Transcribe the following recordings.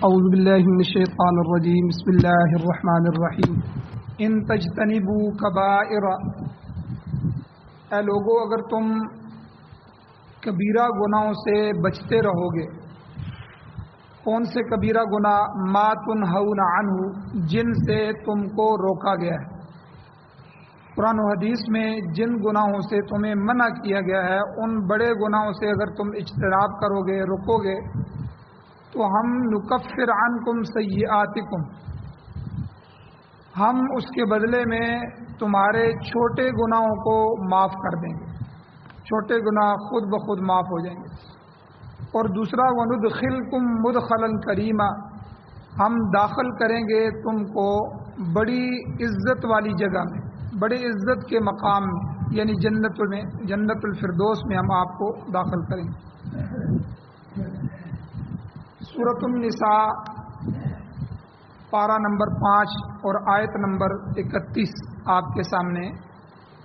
اعوذ باللہ من الشیطان الرجیم بسم اللہ الرحمن الرحیم ان تجتنبوا کبائر، اے لوگو اگر تم کبیرہ گناہوں سے بچتے رہو گے۔ کون سے کبیرہ گناہ؟ ما تنہون عنہ، جن سے تم کو روکا گیا ہے۔ قرآن و حدیث میں جن گناہوں سے تمہیں منع کیا گیا ہے ان بڑے گناہوں سے اگر تم اجتناب کرو گے، رکو گے، تو ہم نکفر عنکم سیئاتکم، ہم اس کے بدلے میں تمہارے چھوٹے گناہوں کو معاف کر دیں گے۔ چھوٹے گناہ خود بخود معاف ہو جائیں گے۔ اور دوسرا وندخلکم مدخلا کریما، ہم داخل کریں گے تم کو بڑی عزت والی جگہ میں، بڑی عزت کے مقام میں، یعنی جنت الفردوس میں ہم آپ کو داخل کریں گے۔ سورۃ النساء پارہ نمبر 5 اور آیت نمبر 31 آپ کے سامنے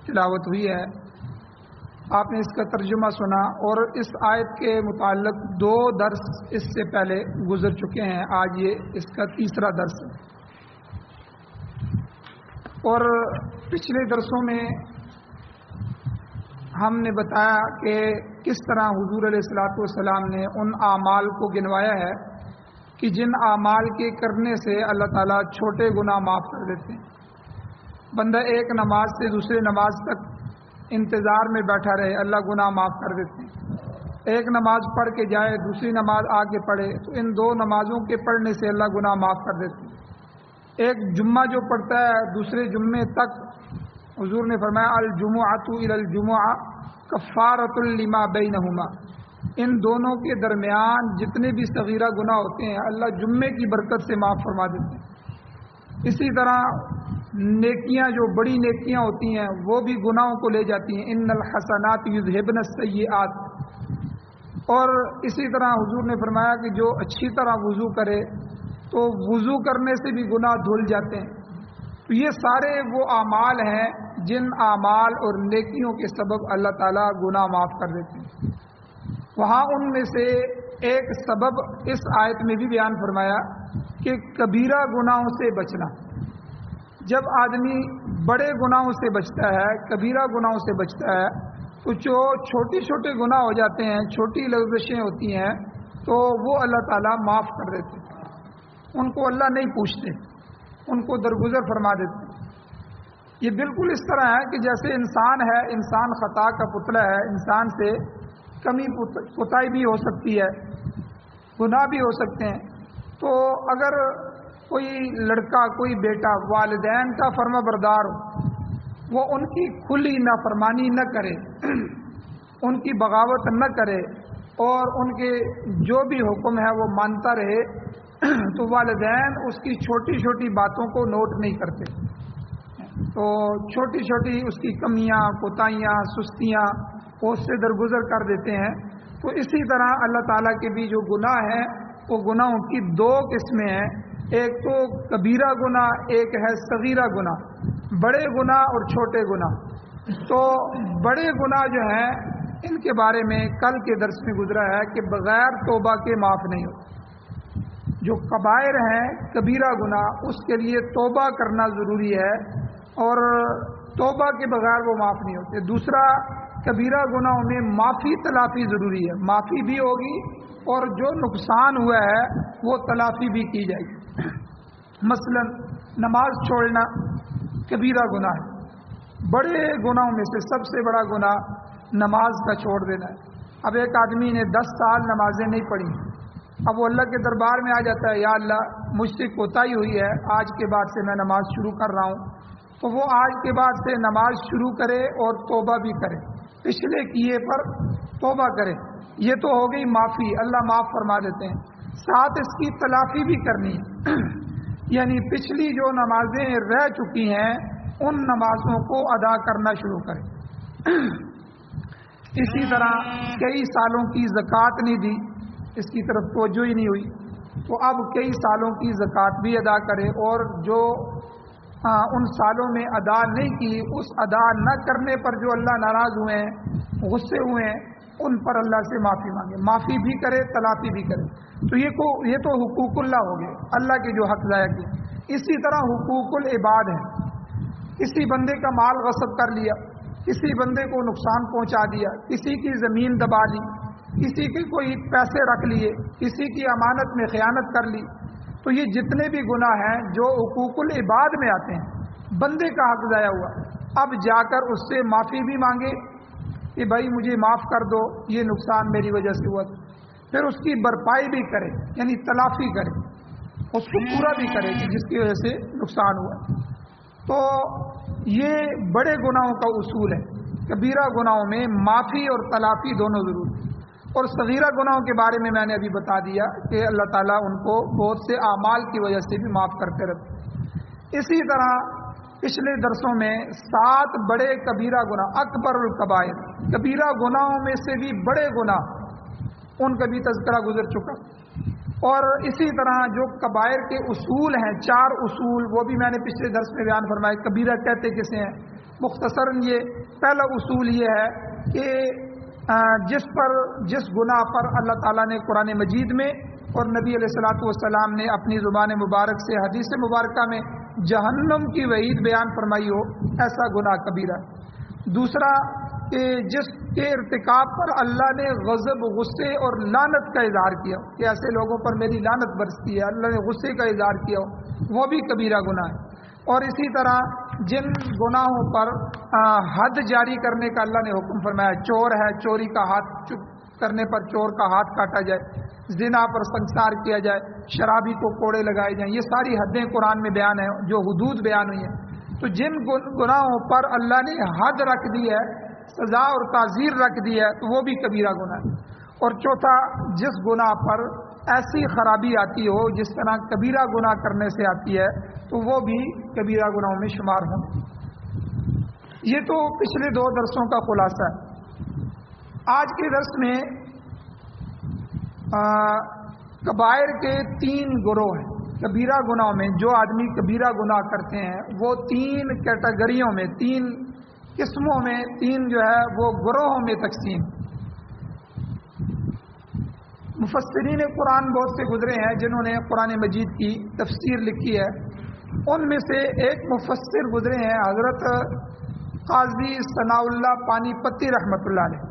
تلاوت ہوئی ہے۔ آپ نے اس کا ترجمہ سنا اور اس آیت کے متعلق 2 درس اس سے پہلے گزر چکے ہیں، آج یہ اس کا تیسرا درس ہے۔ اور پچھلے درسوں میں ہم نے بتایا کہ کس طرح حضور علیہ الصلوۃ والسلام نے ان اعمال کو گنوایا ہے کہ جن اعمال کے کرنے سے اللہ تعالیٰ چھوٹے گناہ معاف کر دیتے ہیں۔ بندہ ایک نماز سے دوسری نماز تک انتظار میں بیٹھا رہے، اللہ گناہ معاف کر دیتے ہیں۔ ایک نماز پڑھ کے جائے، دوسری نماز آ کے پڑھے، تو ان 2 نمازوں کے پڑھنے سے اللہ گناہ معاف کر دیتے ہیں۔ ایک جمعہ جو پڑھتا ہے دوسرے جمعے تک، حضور نے فرمایا الجمعۃ الی الجمعہ کفارۃ لما بینہما، ان دونوں کے درمیان جتنے بھی صغیرہ گناہ ہوتے ہیں اللہ جمعے کی برکت سے معاف فرما دیتے ہیں۔ اسی طرح نیکیاں، جو بڑی نیکیاں ہوتی ہیں وہ بھی گناہوں کو لے جاتی ہیں، ان الحسنات یذہبن السیئات۔ اور اسی طرح حضور نے فرمایا کہ جو اچھی طرح وضو کرے تو وضو کرنے سے بھی گناہ دھل جاتے ہیں۔ تو یہ سارے وہ اعمال ہیں جن اعمال اور نیکیوں کے سبب اللہ تعالیٰ گناہ معاف کر دیتے ہیں۔ وہاں ان میں سے ایک سبب اس آیت میں بھی بیان فرمایا کہ کبیرہ گناہوں سے بچنا۔ جب آدمی بڑے گناہوں سے بچتا ہے، کبیرہ گناہوں سے بچتا ہے، تو جو چھوٹے چھوٹے گناہ ہو جاتے ہیں، چھوٹی لغزشیں ہوتی ہیں، تو وہ اللہ تعالیٰ معاف کر دیتے ہیں۔ ان کو اللہ نہیں پوچھتے، ان کو درگزر فرما دیتے ہیں۔ یہ بالکل اس طرح ہے کہ جیسے انسان ہے، انسان خطا کا پتلا ہے، انسان سے کمی کوتاہی بھی ہو سکتی ہے، گناہ بھی ہو سکتے ہیں۔ تو اگر کوئی لڑکا، کوئی بیٹا والدین کا فرما بردار ہو، وہ ان کی کھلی نافرمانی نہ کرے، ان کی بغاوت نہ کرے اور ان کے جو بھی حکم ہے وہ مانتا رہے، تو والدین اس کی چھوٹی چھوٹی باتوں کو نوٹ نہیں کرتے، تو چھوٹی چھوٹی اس کی کمیاں، کوتاہیاں، سستیاں وہ اس سے درگزر کر دیتے ہیں۔ تو اسی طرح اللہ تعالیٰ کے بھی جو گناہ ہیں وہ گناہوں کی 2 قسمیں ہیں، ایک تو کبیرہ گناہ، ایک ہے صغیرہ گناہ، بڑے گناہ اور چھوٹے گناہ۔ تو بڑے گناہ جو ہیں ان کے بارے میں کل کے درس میں گزرا ہے کہ بغیر توبہ کے معاف نہیں ہوتے۔ جو کبائر ہیں، کبیرہ گناہ، اس کے لیے توبہ کرنا ضروری ہے اور توبہ کے بغیر وہ معاف نہیں ہوتے۔ دوسرا، کبیرہ گناہوں میں معافی تلافی ضروری ہے، معافی بھی ہوگی اور جو نقصان ہوا ہے وہ تلافی بھی کی جائے گی۔ مثلا نماز چھوڑنا کبیرہ گناہ ہے، بڑے گناہوں میں سے سب سے بڑا گناہ نماز کا چھوڑ دینا ہے۔ اب ایک آدمی نے 10 سال نمازیں نہیں پڑھی، اب وہ اللہ کے دربار میں آ جاتا ہے، یا اللہ مجھ سے کوتاہی ہوئی ہے، آج کے بعد سے میں نماز شروع کر رہا ہوں، تو وہ آج کے بعد سے نماز شروع کرے اور توبہ بھی کرے، پچھلے کیے پر توبہ کرے۔ یہ تو ہو گئی معافی، اللہ معاف فرما دیتے ہیں۔ ساتھ اس کی تلافی بھی کرنی ہے، یعنی پچھلی جو نمازیں رہ چکی ہیں ان نمازوں کو ادا کرنا شروع کرے۔ اسی طرح کئی سالوں کی زکوٰۃ نہیں دی، اس کی طرف توجہ ہی نہیں ہوئی، تو اب کئی سالوں کی زکوٰۃ بھی ادا کرے، اور جو ان سالوں میں ادا نہیں کی، اس ادا نہ کرنے پر جو اللہ ناراض ہوئے ہیں، غصے ہوئے ہیں، ان پر اللہ سے معافی مانگے، معافی بھی کرے، تلافی بھی کرے۔ تو یہ تو حقوق اللہ ہو گئے، اللہ کے جو حق ضائع کیے۔ اسی طرح حقوق العباد ہیں، کسی بندے کا مال غصب کر لیا، کسی بندے کو نقصان پہنچا دیا، کسی کی زمین دبا لی، کسی کے کوئی پیسے رکھ لیے، کسی کی امانت میں خیانت کر لی، تو یہ جتنے بھی گناہ ہیں جو حقوق العباد میں آتے ہیں، بندے کا حق ضائع ہوا، اب جا کر اس سے معافی بھی مانگے کہ بھائی مجھے معاف کر دو، یہ نقصان میری وجہ سے ہوا، پھر اس کی بھرپائی بھی کرے، یعنی تلافی کرے، اس کو پورا بھی کرے کہ جس کی وجہ سے نقصان ہوا۔ تو یہ بڑے گناہوں کا اصول ہے، کبیرہ گناہوں میں معافی اور تلافی دونوں ضروری، اور صغیرہ گناہوں کے بارے میں نے ابھی بتا دیا کہ اللہ تعالیٰ ان کو بہت سے اعمال کی وجہ سے بھی معاف کرتے رہتے۔ اسی طرح پچھلے درسوں میں 7 بڑے کبیرہ گناہ، اکبر الکبائر، کبیرہ گناہوں میں سے بھی بڑے گناہ، ان کا بھی تذکرہ گزر چکا، اور اسی طرح جو کبائر کے اصول ہیں، 4 اصول، وہ بھی میں نے پچھلے درس میں بیان فرمائے۔ کبیرہ کہتے کسے ہیں؟ مختصراً یہ پہلا اصول یہ ہے کہ جس گناہ پر اللہ تعالیٰ نے قرآن مجید میں اور نبی علیہ الصلوۃ والسلام نے اپنی زبان مبارک سے حدیث مبارکہ میں جہنم کی وعید بیان فرمائی ہو، ایسا گناہ کبیرہ۔ دوسرا کہ جس کے ارتکاب پر اللہ نے غضب، غصے اور لعنت کا اظہار کیا کہ ایسے لوگوں پر میری لعنت برستی ہے، اللہ نے غصے کا اظہار کیا ہو، وہ بھی کبیرہ گناہ ہے۔ اور اسی طرح جن گناہوں پر حد جاری کرنے کا اللہ نے حکم فرمایا، چور ہے، چوری کا ہاتھ کرنے پر چور کا ہاتھ کاٹا جائے، زنا پر سنسار کیا جائے، شرابی کو کوڑے لگائے جائیں، یہ ساری حدیں قرآن میں بیان ہیں، جو حدود بیان ہوئی ہیں۔ تو جن گناہوں پر اللہ نے حد رکھ دی ہے، سزا اور تعزیر رکھ دی ہے، تو وہ بھی کبیرہ گناہ ہے۔ اور چوتھا، جس گناہ پر ایسی خرابی آتی ہو جس طرح کبیرہ گناہ کرنے سے آتی ہے، تو وہ بھی کبیرہ گناہوں میں شمار ہوں۔ یہ تو پچھلے 2 درسوں کا خلاصہ ہے۔ آج کے درس میں کبائر کے 3 گروہ ہیں۔ کبیرہ گناہوں میں جو آدمی کبیرہ گناہ کرتے ہیں وہ 3 کیٹیگریوں میں، 3 قسموں میں، 3 جو ہے وہ گروہوں میں تقسیم۔ مفسرین قرآن بہت سے گزرے ہیں جنہوں نے قرآن مجید کی تفسیر لکھی ہے، ان میں سے ایک مفسر گزرے ہیں حضرت قاضی ثناء اللہ پانی پتی رحمۃ اللہ علیہ۔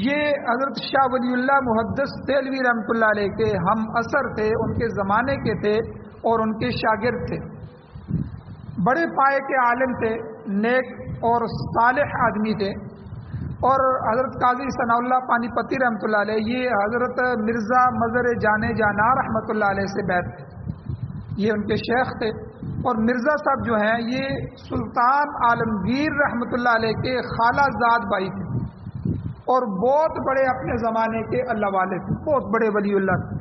یہ حضرت شاہ ولی اللہ محدث دہلوی رحمۃ اللہ علیہ کے ہم اثر تھے، ان کے زمانے کے تھے اور ان کے شاگرد تھے۔ بڑے پائے کے عالم تھے، نیک اور صالح آدمی تھے۔ اور حضرت قاضی ثناء اللہ پانی پتی رحمۃ اللہ علیہ یہ حضرت مرزا مظہر جان جانا رحمۃ اللہ علیہ سے بیعت تھے، یہ ان کے شیخ تھے۔ اور مرزا صاحب جو ہیں یہ سلطان عالمگیر رحمۃ اللہ علیہ کے خالہ زاد بھائی تھے، اور بہت بڑے اپنے زمانے کے اللہ والے تھے، بہت بڑے ولی اللہ تھے۔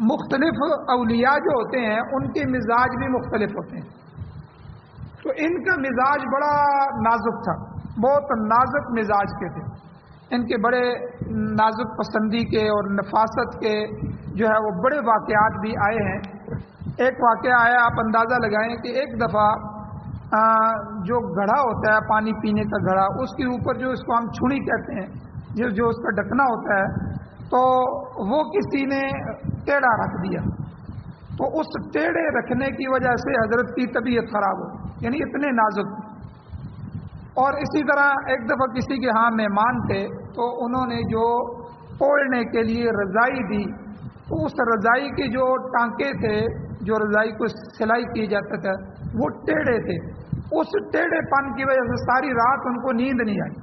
مختلف اولیاء جو ہوتے ہیں ان کے مزاج بھی مختلف ہوتے ہیں، تو ان کا مزاج بڑا نازک تھا، بہت نازک مزاج کے تھے۔ ان کے بڑے نازک پسندی کے اور نفاست کے جو ہے وہ بڑے واقعات بھی آئے ہیں۔ ایک واقعہ آیا، آپ اندازہ لگائیں کہ ایک دفعہ جو گھڑا ہوتا ہے پانی پینے کا گھڑا، اس کے اوپر جو اس کو ہم چھڑی کہتے ہیں، جو اس کا ڈھکنا ہوتا ہے، تو وہ کسی نے ٹیڑھا رکھ دیا، تو اس ٹیڑھے رکھنے کی وجہ سے حضرت کی طبیعت خراب ہو، یعنی اتنے نازک۔ اور اسی طرح ایک دفعہ کسی کے ہاں مہمان تھے، تو انہوں نے جو اوڑھنے کے لیے رضائی دی، تو اس رضائی کے جو ٹانکے تھے، جو رضائی کو سلائی کی جاتا تھا، وہ ٹیڑھے تھے۔ اس ٹیڑھے پن کی وجہ سے ساری رات ان کو نیند نہیں آئی۔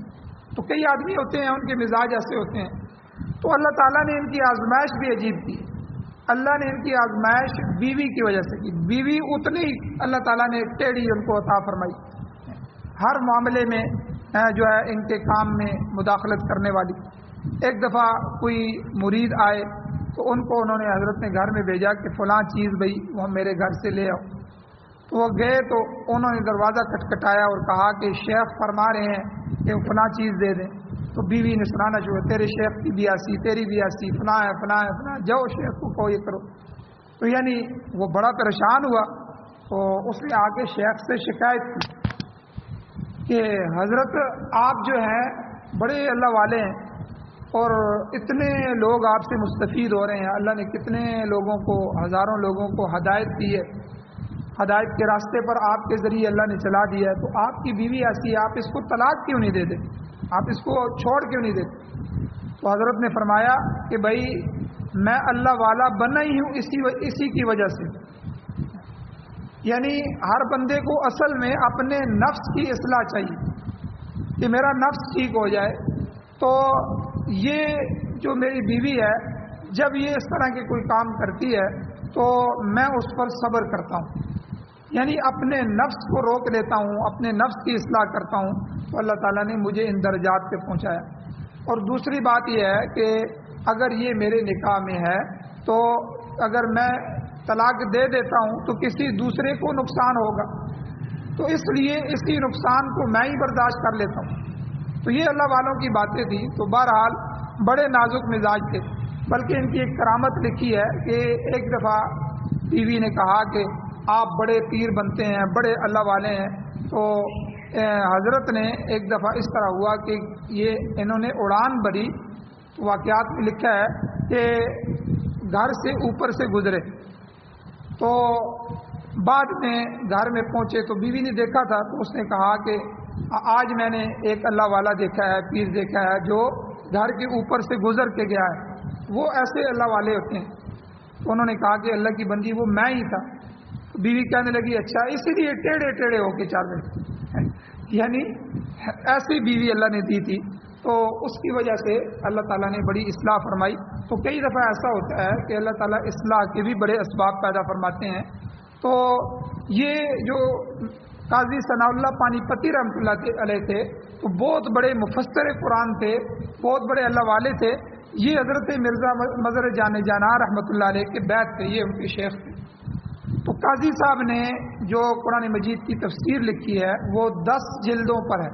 تو کئی آدمی ہوتے ہیں ان کے مزاج ایسے ہوتے ہیں، تو اللہ تعالیٰ نے ان کی آزمائش بھی عجیب کی۔ اللہ نے ان کی آزمائش بیوی کی وجہ سے کی، بیوی اتنی اللہ تعالیٰ نے ٹیڑھی ان کو عطا فرمائی، ہر معاملے میں جو ہے ان کے کام میں مداخلت کرنے والی۔ ایک دفعہ کوئی مرید آئے تو ان کو انہوں نے حضرت نے گھر میں بھیجا کہ فلاں چیز بھائی وہ میرے گھر سے لے آؤ۔ تو وہ گئے تو انہوں نے دروازہ کٹکھٹایا اور کہا کہ شیخ فرما رہے ہیں کہ فلاں چیز دے دیں۔ تو بیوی نے سنانا شروع، تیرے شیخ کی بیاسی، تیری بیاسی، فلاں ہے فلاں ہے فلاں، جاؤ شیخ کو کہو یہ کرو۔ تو یعنی وہ بڑا پریشان ہوا، تو اس نے آ کے شیخ سے شکایت کی کہ حضرت آپ جو ہیں بڑے اللہ والے ہیں اور اتنے لوگ آپ سے مستفید ہو رہے ہیں، اللہ نے کتنے لوگوں کو، ہزاروں لوگوں کو ہدایت دی ہے، ہدایت کے راستے پر آپ کے ذریعے اللہ نے چلا دیا ہے، تو آپ کی بیوی ایسی ہے، آپ اس کو طلاق کیوں نہیں دے دیتے، آپ اس کو چھوڑ کیوں نہیں دیتے؟ تو حضرت نے فرمایا کہ بھائی میں اللہ والا بنا ہی ہوں اسی کی وجہ سے، یعنی ہر بندے کو اصل میں اپنے نفس کی اصلاح چاہیے کہ میرا نفس ٹھیک ہو جائے، تو یہ جو میری بیوی ہے جب یہ اس طرح کے کوئی کام کرتی ہے تو میں اس پر صبر کرتا ہوں، یعنی اپنے نفس کو روک لیتا ہوں، اپنے نفس کی اصلاح کرتا ہوں، تو اللہ تعالیٰ نے مجھے ان درجات پہ پہنچایا۔ اور دوسری بات یہ ہے کہ اگر یہ میرے نکاح میں ہے تو اگر میں طلاق دے دیتا ہوں تو کسی دوسرے کو نقصان ہوگا، تو اس لیے اسی نقصان کو میں ہی برداشت کر لیتا ہوں۔ تو یہ اللہ والوں کی باتیں تھیں، تو بہرحال بڑے نازک مزاج تھے، بلکہ ان کی ایک کرامت لکھی ہے کہ ایک دفعہ بیوی نے کہا کہ آپ بڑے پیر بنتے ہیں، بڑے اللہ والے ہیں، تو حضرت نے ایک دفعہ اس طرح ہوا کہ یہ انہوں نے اڑان بھری، تو واقعات میں لکھا ہے کہ گھر سے اوپر سے گزرے، تو بعد میں گھر میں پہنچے تو بیوی نے دیکھا تھا، تو اس نے کہا کہ آج میں نے ایک اللہ والا دیکھا ہے، پیر دیکھا ہے جو گھر کے اوپر سے گزر کے گیا ہے، وہ ایسے اللہ والے ہوتے ہیں۔ تو انہوں نے کہا کہ اللہ کی بندی وہ میں ہی تھا۔ بیوی کہنے لگی اچھا، اسی لیے ٹیڑھے ٹیڑھے ہو کے چل رہے یعنی ایسی بیوی اللہ نے دی تھی، تو اس کی وجہ سے اللہ تعالیٰ نے بڑی اصلاح فرمائی۔ تو کئی دفعہ ایسا ہوتا ہے کہ اللہ تعالیٰ اصلاح کے بھی بڑے اسباب پیدا فرماتے ہیں۔ تو یہ جو قاضی ثناء اللہ پانی پتی رحمۃ اللہ علیہ تھے، تو بہت بڑے مفسر قرآن تھے، بہت بڑے اللہ والے تھے۔ یہ حضرت مرزا مظہر جان جانا رحمۃ اللہ علیہ کے بیت تھے، یہ ان کے شیخ تھے۔ تو قاضی صاحب نے جو قرآن مجید کی تفسیر لکھی ہے وہ 10 جلدوں پر ہے،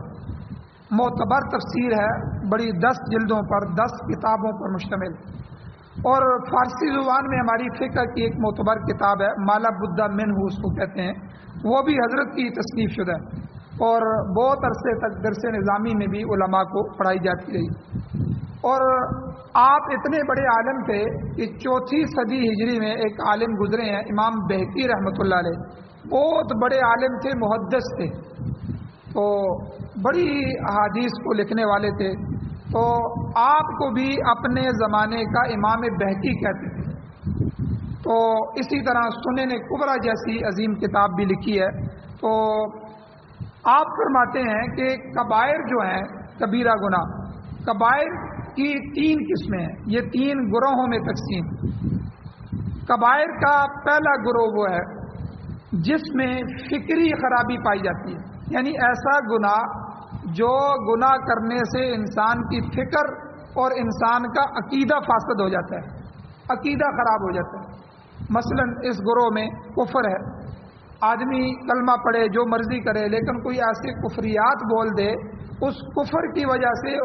معتبر تفسیر ہے، بڑی 10 جلدوں پر، 10 کتابوں پر مشتمل، اور فارسی زبان میں ہماری فقہ کی ایک معتبر کتاب ہے، مالا بدہ منہ اس کو کہتے ہیں، وہ بھی حضرت کی تصنیف شدہ ہے، اور بہت عرصے تک درس نظامی میں بھی علماء کو پڑھائی جاتی رہی۔ اور آپ اتنے بڑے عالم تھے کہ 4 صدی ہجری میں ایک عالم گزرے ہیں، امام بہقی رحمۃ اللہ علیہ، بہت بڑے عالم تھے، محدث تھے، تو بڑی احادیث کو لکھنے والے تھے، تو آپ کو بھی اپنے زمانے کا امام بہقی کہتے تھے۔ تو اسی طرح سنن کبریٰ جیسی عظیم کتاب بھی لکھی ہے۔ تو آپ فرماتے ہیں کہ کبائر جو ہیں، کبیرہ گناہ، کبائر کی 3 قسمیں ہیں، یہ 3 گروہوں میں تقسیم۔ کبائر کا پہلا گروہ وہ ہے جس میں فکری خرابی پائی جاتی ہے، یعنی ایسا گناہ جو گناہ کرنے سے انسان کی فکر اور انسان کا عقیدہ فاسد ہو جاتا ہے، عقیدہ خراب ہو جاتا ہے۔ مثلا اس گروہ میں کفر ہے، آدمی کلمہ پڑھے، جو مرضی کرے، لیکن کوئی ایسے کفریات بول دے، اس کفر کی وجہ سے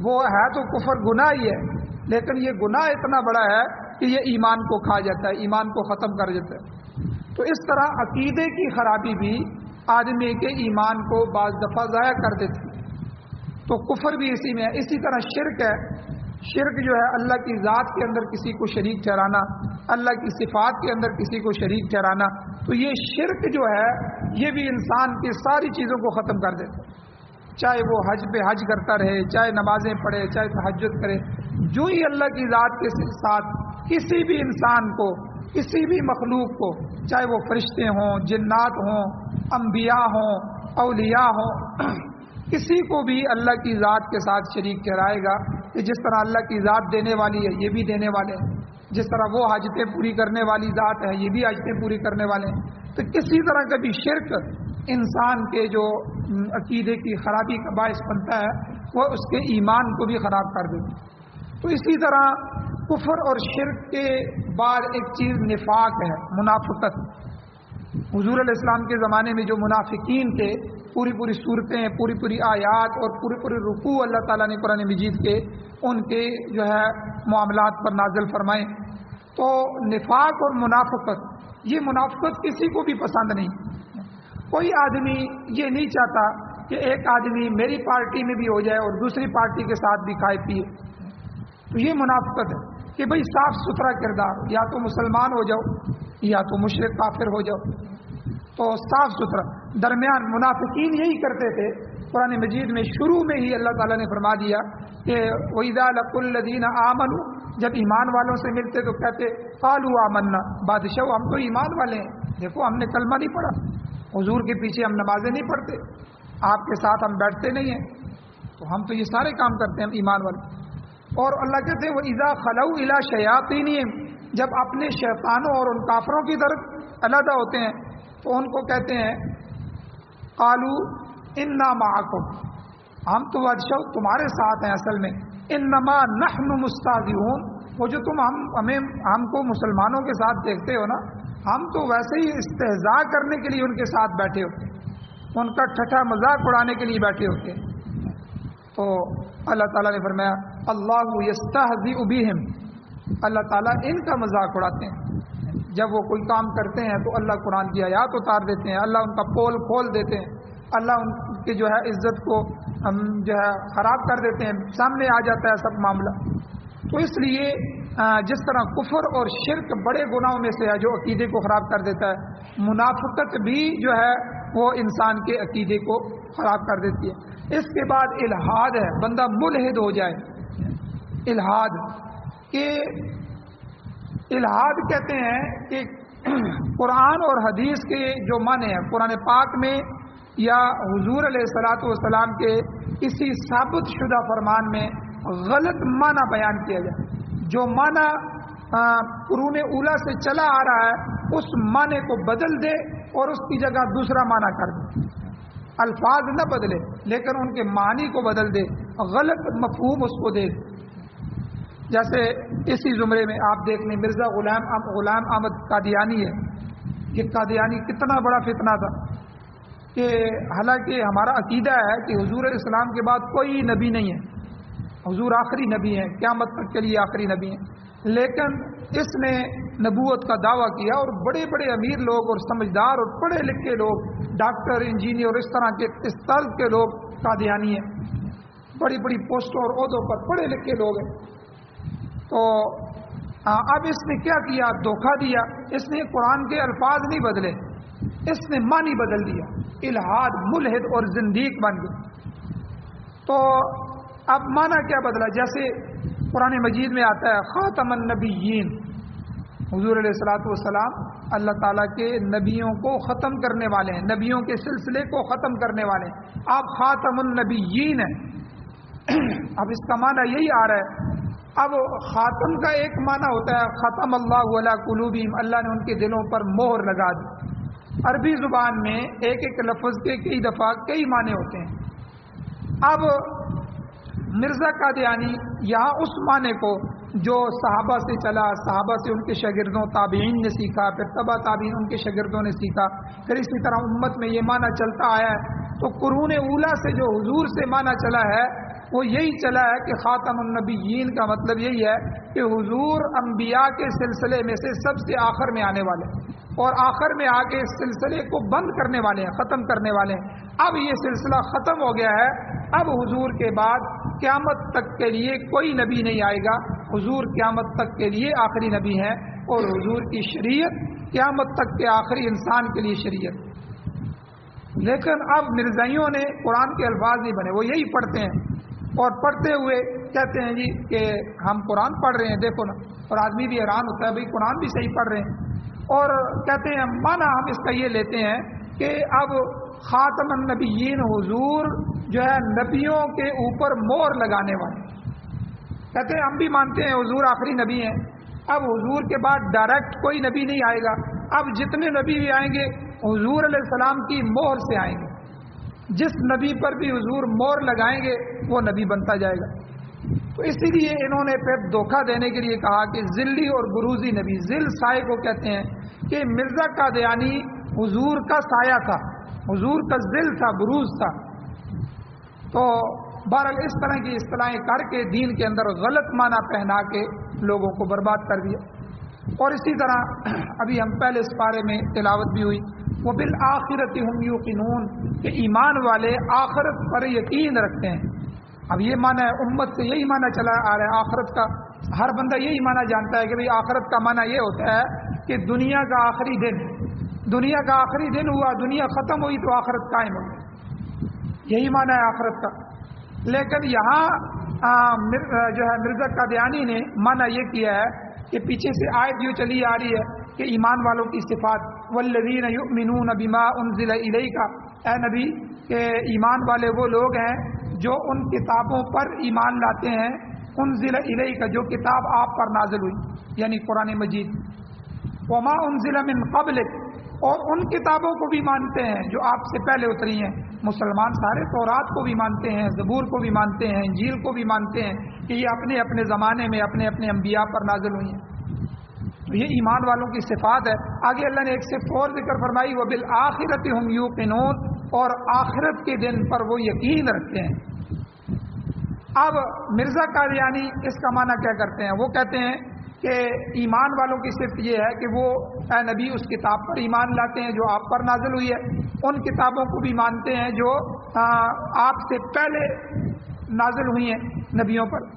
وہ ہے تو کفر گناہ ہی ہے، لیکن یہ گناہ اتنا بڑا ہے کہ یہ ایمان کو کھا جاتا ہے، ایمان کو ختم کر دیتا ہے۔ تو اس طرح عقیدے کی خرابی بھی آدمی کے ایمان کو بعض دفعہ ضائع کر دیتی ہے، تو کفر بھی اسی میں ہے۔ اسی طرح شرک ہے، شرک جو ہے اللہ کی ذات کے اندر کسی کو شریک ٹھہرانا، اللہ کی صفات کے اندر کسی کو شریک ٹھہرانا، تو یہ شرک جو ہے یہ بھی انسان کی ساری چیزوں کو ختم کر دیتا ہے، چاہے وہ حج پہ حج کرتا رہے، چاہے نمازیں پڑھے، چاہے تہجد کرے، جو ہی اللہ کی ذات کے ساتھ کسی بھی انسان کو، کسی بھی مخلوق کو، چاہے وہ فرشتے ہوں، جنات ہوں، انبیاء ہوں، اولیاء ہوں، کسی کو بھی اللہ کی ذات کے ساتھ شریک ٹھہرائے گا کہ جس طرح اللہ کی ذات دینے والی ہے یہ بھی دینے والے ہیں، جس طرح وہ حاجتیں پوری کرنے والی ذات ہے یہ بھی حاجتیں پوری کرنے والے ہیں، تو کسی طرح کا بھی شرک انسان کے جو عقیدے کی خرابی کا باعث بنتا ہے وہ اس کے ایمان کو بھی خراب کر دیتا ہے۔ تو اسی طرح کفر اور شرک کے بعد ایک چیز نفاق ہے، منافقت۔ حضور علیہ السلام کے زمانے میں جو منافقین تھے، پوری پوری صورتیں، پوری پوری آیات اور پورے پورے رکوع اللہ تعالیٰ نے قرآن مجید کے ان کے جو ہے معاملات پر نازل فرمائے۔ تو نفاق اور منافقت، یہ منافقت کسی کو بھی پسند نہیں، کوئی آدمی یہ نہیں چاہتا کہ ایک آدمی میری پارٹی میں بھی ہو جائے اور دوسری پارٹی کے ساتھ بھی کھائے پیے، تو یہ منافقت ہے کہ بھئی صاف ستھرا کردار، یا تو مسلمان ہو جاؤ یا تو مشرک کافر ہو جاؤ، تو صاف ستھرا درمیان۔ منافقین یہی کرتے تھے۔ قرآن مجید میں شروع میں ہی اللہ تعالیٰ نے فرما دیا کہ وَإِذَا لَقُوا الَّذِينَ آمَنُوا، جب ایمان والوں سے ملتے تو کہتے قَالُوا آمَنَّا، بادشاہ ہم تو ایمان والے ہیں، دیکھو ہم نے کلمہ نہیں پڑھا، حضور کے پیچھے ہم نمازیں نہیں پڑھتے، آپ کے ساتھ ہم بیٹھتے نہیں ہیں، تو ہم تو یہ سارے کام کرتے ہیں، ہم ایمان والے۔ اور اللہ کہتے ہیں وَإِذَا خَلَوْا إِلَىٰ شَيَاطِينِهِمْ، جب اپنے شیطانوں اور ان کافروں کی طرف علیحدہ ہوتے ہیں تو ان کو کہتے ہیں قَالُوا إِنَّا مَعَكُمْ، ہم تو بادشاہ تمہارے ساتھ ہیں، اصل میں إِنَّمَا نَحْنُ مُسْتَهْزِئُونَ، وہ جو تم ہم کو مسلمانوں کے ساتھ دیکھتے ہو نا، ہم تو ویسے ہی استہزاء کرنے کے لیے ان کے ساتھ بیٹھے ہوتے ہیں، ان کا ٹھٹھا مذاق اڑانے کے لیے بیٹھے ہوتے ہیں۔ تو اللہ تعالیٰ نے فرمایا اللہ یستہزئ بہم، اللہ تعالیٰ ان کا مذاق اڑاتے ہیں۔ جب وہ کوئی کام کرتے ہیں تو اللہ قرآن کی آیات اتار دیتے ہیں، اللہ ان کا پول کھول دیتے ہیں، اللہ ان کی جو ہے عزت کو جو ہے خراب کر دیتے ہیں، سامنے آ جاتا ہے سب معاملہ۔ تو اس لیے جس طرح کفر اور شرک بڑے گناہوں میں سے ہے جو عقیدے کو خراب کر دیتا ہے، منافقت بھی جو ہے وہ انسان کے عقیدے کو خراب کر دیتی ہے۔ اس کے بعد الحاد ہے، بندہ ملحد ہو جائے۔ الحاد کہ الحاد کہتے ہیں کہ قرآن اور حدیث کے جو معنی ہیں قرآن پاک میں یا حضور علیہ الصلوۃ والسلام کے کسی ثابت شدہ فرمان میں غلط معنی بیان کیا جائے، جو معنی قرون اولیٰ سے چلا آ رہا ہے اس معنی کو بدل دے اور اس کی جگہ دوسرا معنی کر دے، الفاظ نہ بدلے لیکن ان کے معنی کو بدل دے، غلط مفہوم اس کو دے۔ جیسے اسی زمرے میں آپ دیکھ لیں مرزا غلام احمد قادیانی ہے، یہ قادیانی کتنا بڑا فتنہ تھا کہ حالانکہ ہمارا عقیدہ ہے کہ حضور علیہ السلام کے بعد کوئی نبی نہیں ہے، حضور آخری نبی ہیں، قیامت تک کے لیے آخری نبی ہیں، لیکن اس نے نبوت کا دعویٰ کیا اور بڑے بڑے امیر لوگ اور سمجھدار اور پڑھے لکھے لوگ، ڈاکٹر، انجینئر اور اس طرح کے اس طرز کے لوگ قادیانی ہیں، بڑی بڑی پوسٹوں اور عہدوں پر پڑھے لکھے لوگ ہیں۔ تو اب اس نے کیا کیا؟ دھوکہ دیا، اس نے قرآن کے الفاظ نہیں بدلے، اس نے معنی بدل دیا، الحاد، ملحد اور زندیق بن گیا۔ تو اب معنی کیا بدلا؟ جیسے قرآن مجید میں آتا ہے خاتم النبیین، حضور علیہ الصلوۃ والسلام اللہ تعالیٰ کے نبیوں کو ختم کرنے والے ہیں، نبیوں کے سلسلے کو ختم کرنے والے ہیں، آپ خاتم النبیین ہیں۔ اب اس کا معنی یہی آ رہا ہے۔ اب خاتم کا ایک معنی ہوتا ہے ختم اللہ علی قلوبہم، اللہ نے ان کے دلوں پر مہر لگا دی۔ عربی زبان میں ایک ایک لفظ کے کئی دفعہ کئی معنی ہوتے ہیں۔ اب مرزا قادیانی یہاں اس معنی کو جو صحابہ سے چلا، صحابہ سے ان کے شاگردوں تابعین نے سیکھا، پھر تبع تابعین ان کے شاگردوں نے سیکھا، پھر اسی طرح امت میں یہ معنی چلتا آیا ہے۔ تو قرون اولیٰ سے جو حضور سے معنی چلا ہے وہ یہی چلا ہے کہ خاتم النبیین کا مطلب یہی ہے کہ حضور انبیاء کے سلسلے میں سے سب سے آخر میں آنے والے اور آخر میں آ کے اس سلسلے کو بند کرنے والے ہیں، ختم کرنے والے ہیں۔ اب یہ سلسلہ ختم ہو گیا ہے، اب حضور کے بعد قیامت تک کے لیے کوئی نبی نہیں آئے گا، حضور قیامت تک کے لیے آخری نبی ہیں اور حضور کی شریعت قیامت تک کے آخری انسان کے لیے شریعت۔ لیکن اب مرزائیوں نے قرآن کے الفاظ نہیں بنے، وہ یہی پڑھتے ہیں اور پڑھتے ہوئے کہتے ہیں جی کہ ہم قرآن پڑھ رہے ہیں، دیکھو نا، اور آدمی بھی حیران ہوتا ہے بھئی قرآن بھی صحیح پڑھ رہے ہیں، اور کہتے ہیں معنی ہم اس کا یہ لیتے ہیں کہ اب خاتم النبیین حضور جو ہے نبیوں کے اوپر مہر لگانے والے، کہتے ہیں ہم بھی مانتے ہیں حضور آخری نبی ہیں، اب حضور کے بعد ڈائریکٹ کوئی نبی نہیں آئے گا، اب جتنے نبی بھی آئیں گے حضور علیہ السلام کی مہر سے آئیں گے، جس نبی پر بھی حضور مہر لگائیں گے وہ نبی بنتا جائے گا۔ تو اسی لیے انہوں نے پھر دھوکہ دینے کے لیے کہا کہ ذلی اور بروزی نبی، ذل سائے کو کہتے ہیں کہ مرزا قادیانی حضور کا سایہ تھا، حضور کا ذل تھا، بروز تھا۔ تو بہرحال اس طرح کی اصطلاحیں کر کے دین کے اندر غلط معنی پہنا کے لوگوں کو برباد کر دیا۔ اور اسی طرح ابھی ہم پہلے اس بارے میں تلاوت بھی ہوئی وبالآخرۃ هم یوقنون، کہ ایمان والے آخرت پر یقین رکھتے ہیں۔ اب یہ معنی ہے، امت سے یہی معنی چلا آ رہا ہے آخرت کا، ہر بندہ یہی معنی جانتا ہے کہ بھئی آخرت کا معنی یہ ہوتا ہے کہ دنیا کا آخری دن، دنیا کا آخری دن ہوا، دنیا ختم ہوئی تو آخرت قائم ہو گئی، یہی معنی ہے آخرت کا۔ لیکن یہاں جو ہے مرزا قادیانی نے معنی یہ کیا ہے کہ پیچھے سے آیت جو چلی آ رہی ہے کہ ایمان والوں کی صفات، والذین یؤمنون بما انزل الیک، اے نبی کہ ایمان والے وہ لوگ ہیں جو ان کتابوں پر ایمان لاتے ہیں، انزل الیک جو کتاب آپ پر نازل ہوئی یعنی قرآن مجید، وما انزل من قبلک اور ان کتابوں کو بھی مانتے ہیں جو آپ سے پہلے اتری ہیں۔ مسلمان سارے تورات کو بھی مانتے ہیں، زبور کو بھی مانتے ہیں، انجیل کو بھی مانتے ہیں کہ یہ اپنے اپنے زمانے میں اپنے اپنے انبیاء پر نازل ہوئی ہیں، تو یہ ایمان والوں کی صفات ہے۔ آگے اللہ نے ایک صفت اور ذکر فرمائی، وبالآخرۃ هم یوقنون، اور آخرت کے دن پر وہ یقین رکھتے ہیں۔ اب مرزا قادیانی اس کا معنی کیا کرتے ہیں؟ وہ کہتے ہیں کہ ایمان والوں کی صفت یہ ہے کہ وہ اے نبی اس کتاب پر ایمان لاتے ہیں جو آپ پر نازل ہوئی ہے، ان کتابوں کو بھی مانتے ہیں جو آپ سے پہلے نازل ہوئی ہیں نبیوں پر،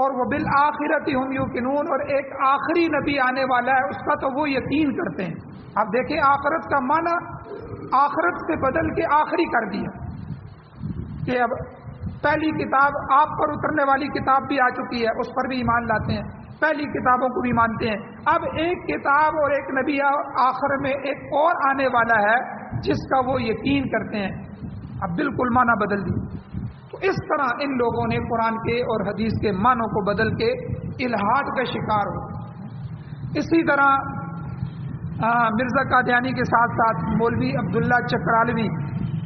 اور وہ بالآخرۃ هم یوقنون، اور ایک آخری نبی آنے والا ہے اس کا تو وہ یقین کرتے ہیں۔ اب دیکھیں آخرت کا معنی آخرت سے بدل کے آخری کر دیا کہ اب پہلی کتاب آپ پر اترنے والی کتاب بھی آ چکی ہے، اس پر بھی ایمان لاتے ہیں، پہلی کتابوں کو بھی مانتے ہیں۔ اب ایک کتاب اور ایک نبی آخر میں ایک اور آنے والا ہے جس کا وہ یقین کرتے ہیں، اب بالکل معنی بدل دی۔ تو اس طرح ان لوگوں نے قرآن کے اور حدیث کے معنوں کو بدل کے الحاد کا شکار ہو۔ اسی طرح مرزا قادیانی کے ساتھ ساتھ مولوی عبداللہ چکرالوی،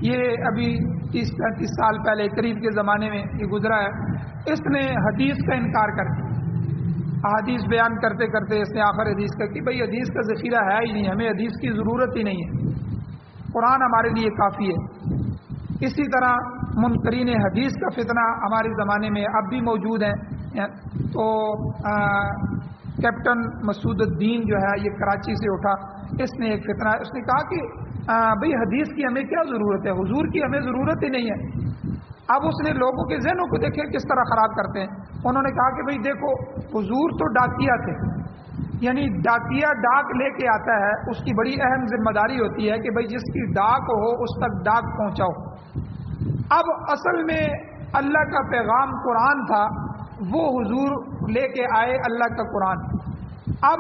یہ ابھی 30-35 سال پہلے قریب کے زمانے میں یہ گزرا ہے، اس نے حدیث کا انکار کر دیا۔ حدیث بیان کرتے کرتے اس نے آخر حدیث کا کہ بھئی حدیث کا ذخیرہ ہے ہی نہیں، ہمیں حدیث کی ضرورت ہی نہیں ہے، قرآن ہمارے لیے کافی ہے۔ اسی طرح منکرین حدیث کا فتنہ ہمارے زمانے میں اب بھی موجود ہے، تو کیپٹن مسعود الدین جو ہے یہ کراچی سے اٹھا، اس نے ایک فتنہ، اس نے کہا کہ بھئی حدیث کی ہمیں کیا ضرورت ہے، حضور کی ہمیں ضرورت ہی نہیں ہے۔ اب اس نے لوگوں کے ذہنوں کو دیکھے کس طرح خراب کرتے ہیں۔ انہوں نے کہا کہ بھئی دیکھو حضور تو ڈاکیا تھے، یعنی ڈاکیا ڈاک لے کے آتا ہے، اس کی بڑی اہم ذمہ داری ہوتی ہے کہ بھئی جس کی ڈاک ہو اس تک ڈاک پہنچاؤ۔ اب اصل میں اللہ کا پیغام قرآن تھا، وہ حضور لے کے آئے اللہ کا قرآن، اب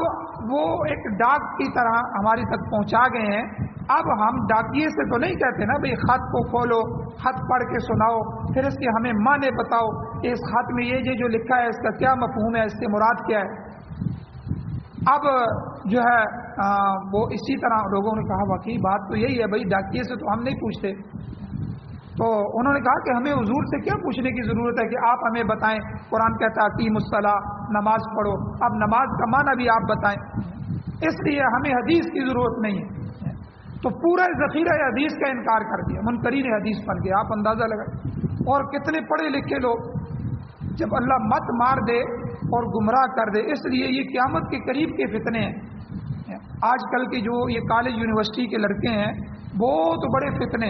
وہ ایک ڈاک کی طرح ہماری تک پہنچا گئے ہیں۔ اب ہم ڈاکیے سے تو نہیں کہتے نا بھئی خط کو کھولو، خط پڑھ کے سناؤ، پھر اس کے ہمیں معنی بتاؤ کہ اس خط میں یہ جو لکھا ہے اس کا کیا مفہوم ہے، اس سے مراد کیا ہے۔ اب جو ہے وہ اسی طرح لوگوں نے کہا واقعی بات تو یہی ہے بھئی ڈاکیے سے تو ہم نہیں پوچھتے، تو انہوں نے کہا کہ ہمیں حضور سے کیا پوچھنے کی ضرورت ہے کہ آپ ہمیں بتائیں، قرآن کہتا ہے اقیموا الصلاۃ، نماز پڑھو، اب نماز کا معنی بھی آپ بتائیں، اس لیے ہمیں حدیث کی ضرورت نہیں ہے۔ تو پورا ذخیرہ حدیث کا انکار کر دیا، منکرین حدیث بن گیا، آپ اندازہ لگائیں۔ اور کتنے پڑھے لکھے لوگ، جب اللہ مت مار دے اور گمراہ کر دے، اس لیے یہ قیامت کے قریب کے فتنے ہیں۔ آج کل کے جو یہ کالج یونیورسٹی کے لڑکے ہیں، بہت بڑے فتنے،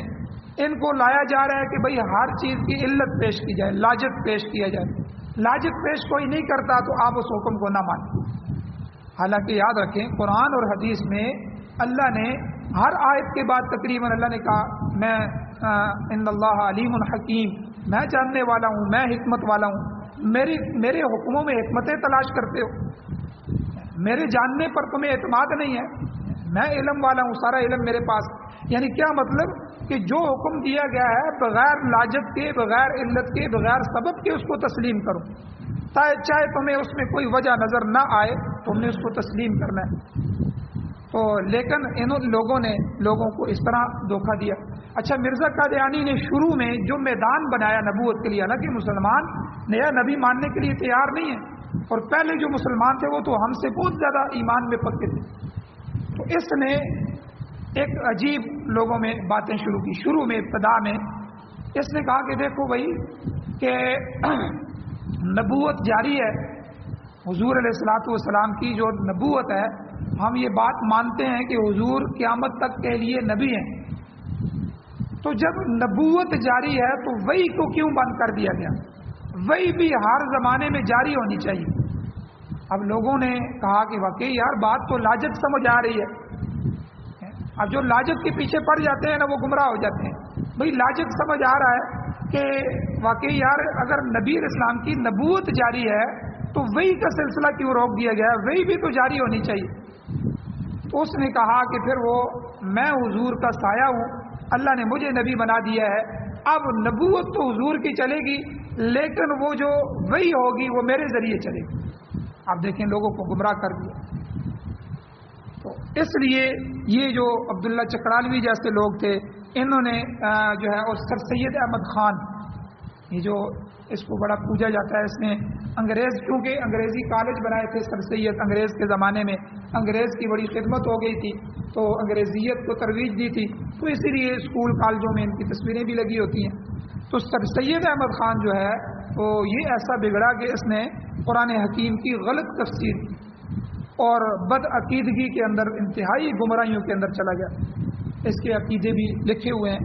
ان کو لایا جا رہا ہے کہ بھئی ہر چیز کی علت پیش کی جائے، لاجت پیش کیا جائے، لاجت پیش کوئی نہیں کرتا تو آپ اس حکم کو نہ مانیں۔ حالانکہ یاد رکھیں قرآن اور حدیث میں اللہ نے ہر آیت کے بعد تقریباً اللہ نے کہا میں ان اللہ علیم حکیم، میں جاننے والا ہوں، میں حکمت والا ہوں، میرے حکموں میں حکمتیں تلاش کرتے ہو، میرے جاننے پر تمہیں اعتماد نہیں ہے، میں علم والا ہوں، سارا علم میرے پاس۔ یعنی کیا مطلب کہ جو حکم دیا گیا ہے بغیر لاجت کے، بغیر علت کے، بغیر سبب کے اس کو تسلیم کرو، چاہے تمہیں اس میں کوئی وجہ نظر نہ آئے تم نے اس کو تسلیم کرنا ہے۔ تو لیکن ان لوگوں نے لوگوں کو اس طرح دھوکہ دیا۔ اچھا، مرزا قادیانی نے شروع میں جو میدان بنایا نبوت کے لیے، حالانکہ مسلمان نیا نبی ماننے کے لیے تیار نہیں ہے، اور پہلے جو مسلمان تھے وہ تو ہم سے بہت زیادہ ایمان میں پکے تھے، تو اس نے ایک عجیب لوگوں میں باتیں شروع کی۔ شروع میں ابتدا میں اس نے کہا کہ دیکھو بھائی کہ نبوت جاری ہے، حضور علیہ الصلوۃ والسلام کی جو نبوت ہے ہم یہ بات مانتے ہیں کہ حضور قیامت تک کے لیے نبی ہیں، تو جب نبوت جاری ہے تو وہی کو کیوں بند کر دیا گیا؟ وہی بھی ہر زمانے میں جاری ہونی چاہیے۔ اب لوگوں نے کہا کہ واقعی یار بات تو لاجک سمجھ آ رہی ہے، اب جو لاجک کے پیچھے پڑ جاتے ہیں نا وہ گمراہ ہو جاتے ہیں۔ بھئی لاجک سمجھ آ رہا ہے کہ واقعی یار اگر نبی اسلام کی نبوت جاری ہے تو وہی کا سلسلہ کیوں روک دیا گیا ہے؟ وہی بھی تو جاری ہونی چاہیے۔ تو اس نے کہا کہ پھر وہ میں حضور کا سایہ ہوں، اللہ نے مجھے نبی بنا دیا ہے، اب نبوت تو حضور کی چلے گی لیکن وہ جو وہی ہوگی وہ میرے ذریعے چلے گی۔ آپ دیکھیں لوگوں کو گمراہ کر دیا۔ تو اس لیے یہ جو عبداللہ چکرالوی جیسے لوگ تھے انہوں نے جو ہے، اور سر سید احمد خان، یہ جو اس کو بڑا پوجا جاتا ہے، اس نے انگریز، کیونکہ انگریزی کالج بنائے تھے سر سید، انگریز کے زمانے میں انگریز کی بڑی خدمت ہو گئی تھی تو انگریزیت کو ترویج دی تھی، تو اسی لیے اسکول کالجوں میں ان کی تصویریں بھی لگی ہوتی ہیں۔ تو سر سید احمد خان جو ہے تو یہ ایسا بگڑا کہ اس نے قرآن حکیم کی غلط تفسیر کی اور بد عقیدگی کے اندر، انتہائی گمراہیوں کے اندر چلا گیا۔ اس کے عقیدے بھی لکھے ہوئے ہیں۔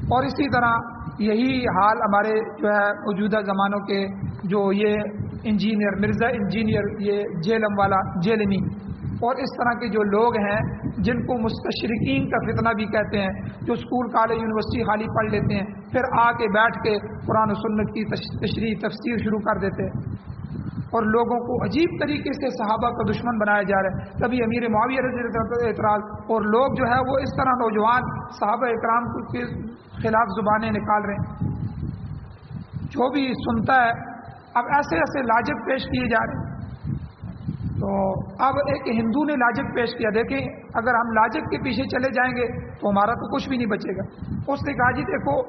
اور اسی طرح یہی حال ہمارے جو ہے موجودہ زمانوں کے جو یہ انجینئر، مرزا انجینئر، یہ جیلم والا جیلمی اور اس طرح کے جو لوگ ہیں جن کو مستشرقین کا فتنہ بھی کہتے ہیں، جو اسکول کالج یونیورسٹی خالی پڑھ لیتے ہیں پھر آ کے بیٹھ کے قرآن و سنت کی تشریح تفسیر شروع کر دیتے ہیں اور لوگوں کو عجیب طریقے سے صحابہ کا دشمن بنایا جا رہا ہے۔ کبھی امیر معاویہ رضی اللہ عنہ اعتراض، اور لوگ جو ہے وہ اس طرح نوجوان صحابہ اکرام کے خلاف زبانیں نکال رہے ہیں۔ جو بھی سنتا ہے اب ایسے ایسے لاجک پیش کیے جا رہے ہیں۔ تو اب ایک ہندو نے لاجک پیش کیا، دیکھیں اگر ہم لاجک کے پیچھے چلے جائیں گے تو ہمارا تو کچھ بھی نہیں بچے گا۔ اس نے کہا جی دیکھو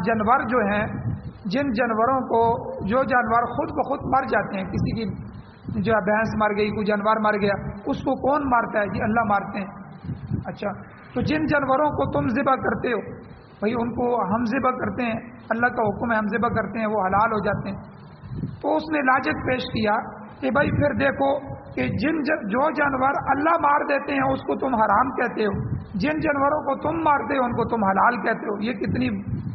جانور جو ہیں، جن جانوروں کو، جو جانور خود بخود مر جاتے ہیں، کسی کی جو بھینس مر گئی، کوئی جانور مر گیا، اس کو کون مارتا ہے؟ جی اللہ مارتے ہیں۔ اچھا، تو جن جانوروں کو تم ذبح کرتے ہو، بھئی ان کو ہم ذبح کرتے ہیں، اللہ کا حکم ہے ہم ذبح کرتے ہیں، وہ حلال ہو جاتے ہیں۔ تو اس نے لاجک پیش کیا کہ بھائی پھر دیکھو کہ جو جانور اللہ مار دیتے ہیں اس کو تم حرام کہتے ہو، جن جانوروں کو تم مارتے ہو ان کو تم حلال کہتے ہو، یہ کتنی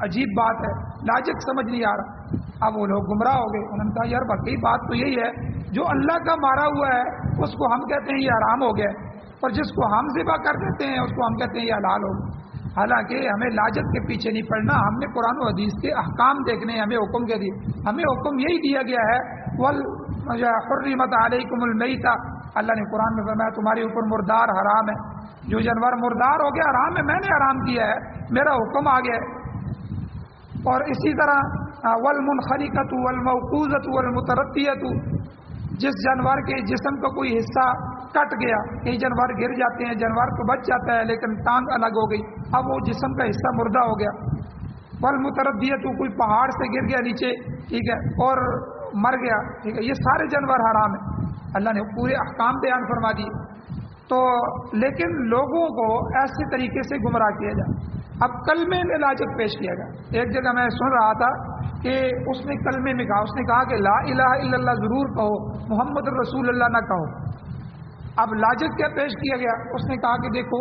عجیب بات ہے، لاجک سمجھ نہیں آ رہا۔ اب وہ لوگ گمراہ ہو گئے، انہوں نے کہا یار باقی بات تو یہی ہے، جو اللہ کا مارا ہوا ہے اس کو ہم کہتے ہیں یہ حرام ہو گیا، اور جس کو ہم ذبح کر دیتے ہیں اس کو ہم کہتے ہیں یہ حلال ہو گیا۔ حالانکہ ہمیں لاجک کے پیچھے نہیں پڑنا، ہم نے قرآن و حدیث کے احکام دیکھنے، ہمیں حکم کے دیے، ہمیں حکم یہی دیا گیا ہے حرمت علیکم المیتہ، اللہ نے قرآن میں فرمایا تمہارے اوپر مردار حرام ہے، جو جانور مردار ہو گیا حرام ہے، میں نے حرام کیا ہے، میرا حکم آ گیا ہے۔ اور اسی طرح والمنخنقۃ والموقوذۃ والمتردیۃ، جس جانور کے جسم کا کوئی حصہ کٹ گیا، کئی جانور گر جاتے ہیں، جانور تو بچ جاتا ہے لیکن ٹانگ الگ ہو گئی، اب وہ جسم کا حصہ مردہ ہو گیا۔ والمتردیۃ، کوئی پہاڑ سے گر گیا نیچے، ٹھیک ہے، اور مر گیا، ٹھیک ہے، یہ سارے جانور حرام ہیں، اللہ نے پورے احکام بیان فرما دیے۔ تو لیکن لوگوں کو ایسے طریقے سے گمراہ کیا جائے۔ اب کلمے میں لاجک پیش کیا گیا۔ ایک جگہ میں سن رہا تھا کہ اس نے کلمے میں کہا، اس نے کہا کہ لا الہ الا اللہ ضرور کہو، محمد رسول اللہ نہ کہو۔ اب لاجک کیا پیش کیا گیا؟ اس نے کہا کہ دیکھو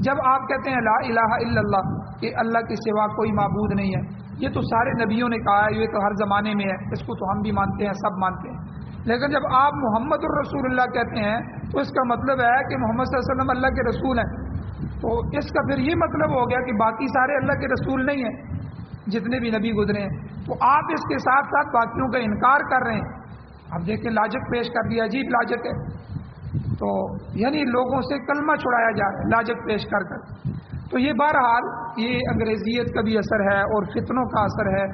جب آپ کہتے ہیں لا الہ الا اللہ، کہ اللہ کے سوا کوئی معبود نہیں ہے، یہ تو سارے نبیوں نے کہا ہے، یہ تو ہر زمانے میں ہے، اس کو تو ہم بھی مانتے ہیں، سب مانتے ہیں، لیکن جب آپ محمد الرسول اللہ کہتے ہیں تو اس کا مطلب ہے کہ محمد صلی اللہ علیہ وسلم اللہ کے رسول ہیں، تو اس کا پھر یہ مطلب ہو گیا کہ باقی سارے اللہ کے رسول نہیں ہیں، جتنے بھی نبی گزرے ہیں، تو آپ اس کے ساتھ ساتھ باقیوں کا انکار کر رہے ہیں۔ اب دیکھیں لاجک پیش کر دیا، عجیب لاجک ہے۔ تو یعنی لوگوں سے کلمہ چھڑایا جا رہا ہے لاجک پیش کر کر۔ تو یہ بہرحال یہ انگریزیت کا بھی اثر ہے اور فتنوں کا اثر ہے۔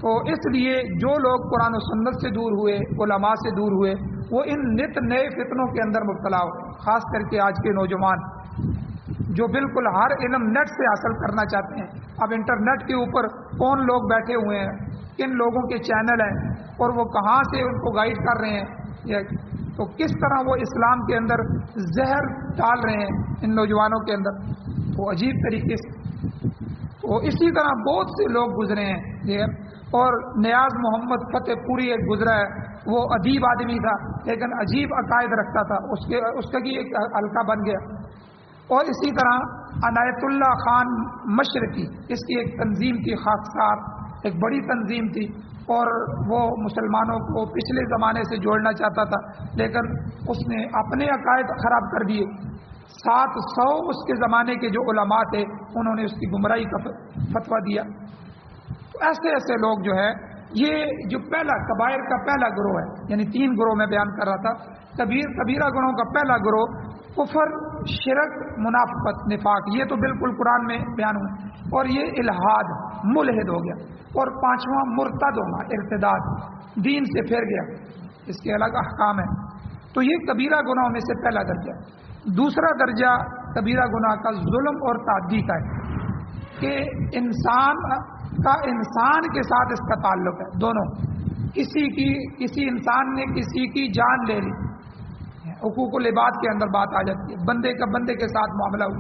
تو اس لیے جو لوگ قرآن و سنت سے دور ہوئے، علماء سے دور ہوئے، وہ ان نت نئے فتنوں کے اندر مبتلا ہو، خاص کر کے آج کے نوجوان جو بالکل ہر علم نیٹ سے حاصل کرنا چاہتے ہیں۔ اب انٹرنیٹ کے اوپر کون لوگ بیٹھے ہوئے ہیں، کن لوگوں کے چینل ہیں اور وہ کہاں سے ان کو گائیڈ کر رہے ہیں، تو کس طرح وہ اسلام کے اندر زہر ڈال رہے ہیں ان نوجوانوں کے اندر، وہ عجیب طریقے سے۔ تو اسی طرح بہت سے لوگ گزرے ہیں، اور نیاز محمد فتح پوری ایک گزرا ہے، وہ ادیب آدمی تھا لیکن عجیب عقائد رکھتا تھا، اس کا بھی ایک حلقہ بن گیا۔ اور اسی طرح عنایت اللہ خان مشرقی، اس کی ایک تنظیم تھی خاکسار، ایک بڑی تنظیم تھی، اور وہ مسلمانوں کو پچھلے زمانے سے جوڑنا چاہتا تھا، لیکن اس نے اپنے عقائد خراب کر دیے۔ 700 اس کے زمانے کے جو علماء تھے انہوں نے اس کی گمراہی کا فتویٰ دیا۔ تو ایسے ایسے لوگ جو ہے، یہ جو پہلا کبائر کا پہلا گروہ ہے، یعنی 3 گروہ میں بیان کر رہا تھا، کبیرہ گناہوں کا پہلا گروہ کفر، شرک، منافقت، نفاق، یہ تو بالکل قرآن میں بیان ہوا، اور یہ الہاد، ملحد ہو گیا، اور 5واں مرتد ہونا، ارتداد، دین سے پھر گیا، اس کے الگ احکام ہیں۔ تو یہ کبیرہ گناہوں میں سے پہلا درجہ۔ دوسرا درجہ کبیرہ گناہ کا ظلم اور تعدی کا ہے، کہ انسان کے ساتھ اس کا تعلق ہے، دونوں، کسی انسان نے کسی کی جان لے لی، حقوق العباد کے اندر بات آ جاتی ہے، بندے کا بندے کے ساتھ معاملہ ہوا،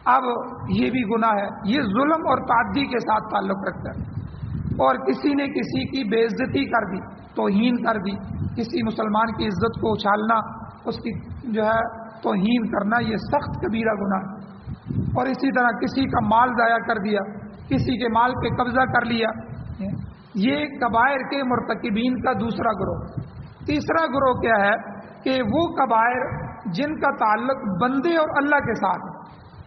اب یہ بھی گناہ ہے، یہ ظلم اور تعدی کے ساتھ تعلق رکھتا ہے۔ اور کسی نے کسی کی بے عزتی کر دی، توہین کر دی، کسی مسلمان کی عزت کو اچھالنا، اس کی جو ہے توہین کرنا، یہ سخت کبیرہ گناہ ہے۔ اور اسی طرح کسی کا مال ضائع کر دیا، کسی کے مال پہ قبضہ کر لیا، یہ کبائر کے مرتکبین کا دوسرا گروہ۔ تیسرا گروہ کیا ہے کہ وہ کبائر جن کا تعلق بندے اور اللہ کے ساتھ ہے،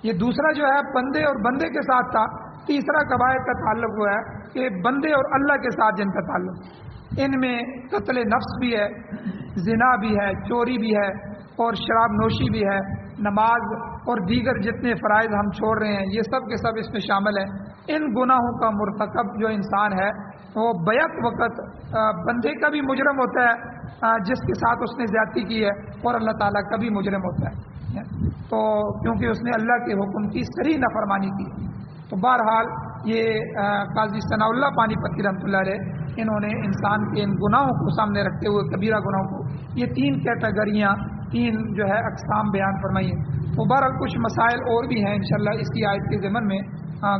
یہ دوسرا جو ہے بندے اور بندے کے ساتھ تھا، تیسرا کبائر کا تعلق ہوا ہے کہ بندے اور اللہ کے ساتھ جن کا تعلق، ان میں قتل نفس بھی ہے، زنا بھی ہے، چوری بھی ہے، اور شراب نوشی بھی ہے، نماز اور دیگر جتنے فرائض ہم چھوڑ رہے ہیں یہ سب کے سب اس میں شامل ہیں۔ ان گناہوں کا مرتکب جو انسان ہے وہ بیک وقت بندے کا بھی مجرم ہوتا ہے جس کے ساتھ اس نے زیادتی کی ہے، اور اللہ تعالیٰ کا بھی مجرم ہوتا ہے، تو کیونکہ اس نے اللہ کے حکم کی صریح نافرمانی کی۔ تو بہرحال یہ قاضی ثناء اللہ پانی پتی رحمۃ اللہ علیہ، انہوں نے انسان کے ان گناہوں کو سامنے رکھتے ہوئے کبیرہ گناہوں کو، یہ 3 کیٹیگریاں، 3 جو ہے اقسام بیان فرمائی ہیں۔ تو بہرحال کچھ مسائل اور بھی ہیں انشاءاللہ اس کی آیت کے ضمن میں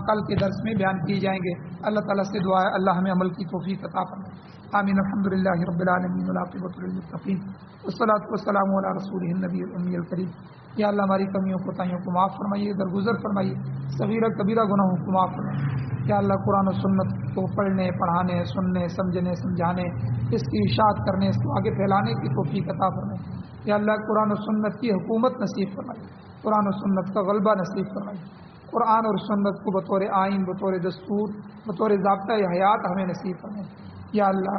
کل کے درس میں بیان کیے جائیں گے۔ اللہ تعالیٰ سے دعا ہے اللہ ہمیں عمل کی توفیق عطا فرمائے۔ آمین۔ الحمدللہ رب العالمین والعاقبۃ للمتقین والصلاۃ والسلام علی رسولہ النبی الامی الکریم۔ یا اللہ ہماری کمیوں کوتاہیوں کو معاف فرمائیے، درگزر فرمائیے، صغیرہ کبیرہ گناہوں کو معاف فرمائیے۔ یا اللہ قرآن و سنت کو پڑھنے، پڑھانے، سننے، سمجھنے، سمجھانے، اس کی اشاعت کرنے، اس کو آگے پھیلانے کی توفیق عطا فرمائیے۔ یا اللہ قرآن و سنت کی حکومت نصیب فرمائیے، قرآن و سنت کا غلبہ نصیب فرمائیے، قرآن اور سنت کو بطور آئین، بطور دستور، بطور ضابطۂ حیات ہمیں نصیب فرمائیے۔ یا اللہ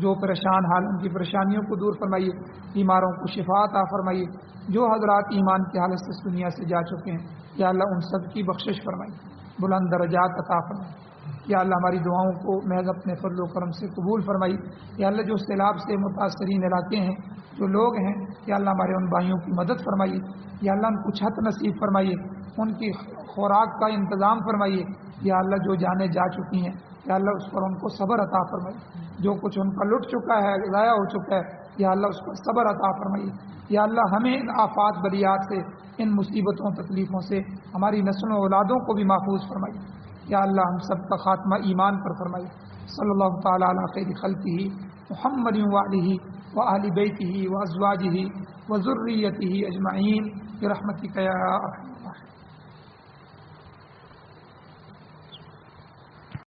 جو پریشان حال ان کی پریشانیوں کو دور فرمائیے، بیماروں کو شفا عطا فرمائیے، جو حضرات ایمان کی حالت سے اس دنیا سے جا چکے ہیں یا اللہ ان سب کی بخشش فرمائیے، بلند درجات عطا فرمائیے۔ یا اللہ ہماری دعاؤں کو محض اپنے فضل و کرم سے قبول فرمائیے۔ یا اللہ جو سیلاب سے متاثرین علاقے ہیں، جو لوگ ہیں، یا اللہ ہمارے ان بھائیوں کی مدد فرمائیے۔ یا اللہ ان کو چھت نصیب فرمائیے، ان کی خوراک کا انتظام فرمائیے۔ یا اللہ جو جانیں جا چکی ہیں یا اللہ اس پر ان کو صبر عطا فرمائیے، جو کچھ ان کا لٹ چکا ہے، ضائع ہو چکا ہے، یا اللہ اس پر صبر عطا فرمائیے۔ یا اللہ ہمیں ان آفات بلیات سے، ان مصیبتوں تکلیفوں سے ہماری نسلوں و اولادوں کو بھی محفوظ فرمائیے۔ یا اللہ ہم سب کا خاتمہ ایمان پر فرمائیے۔ صلی اللہ تعالیٰ علی خیر خلقہ محمد وآلہ وآل بیتہ وازواجہ وذریتہ اجمعین برحمتک یا ارحم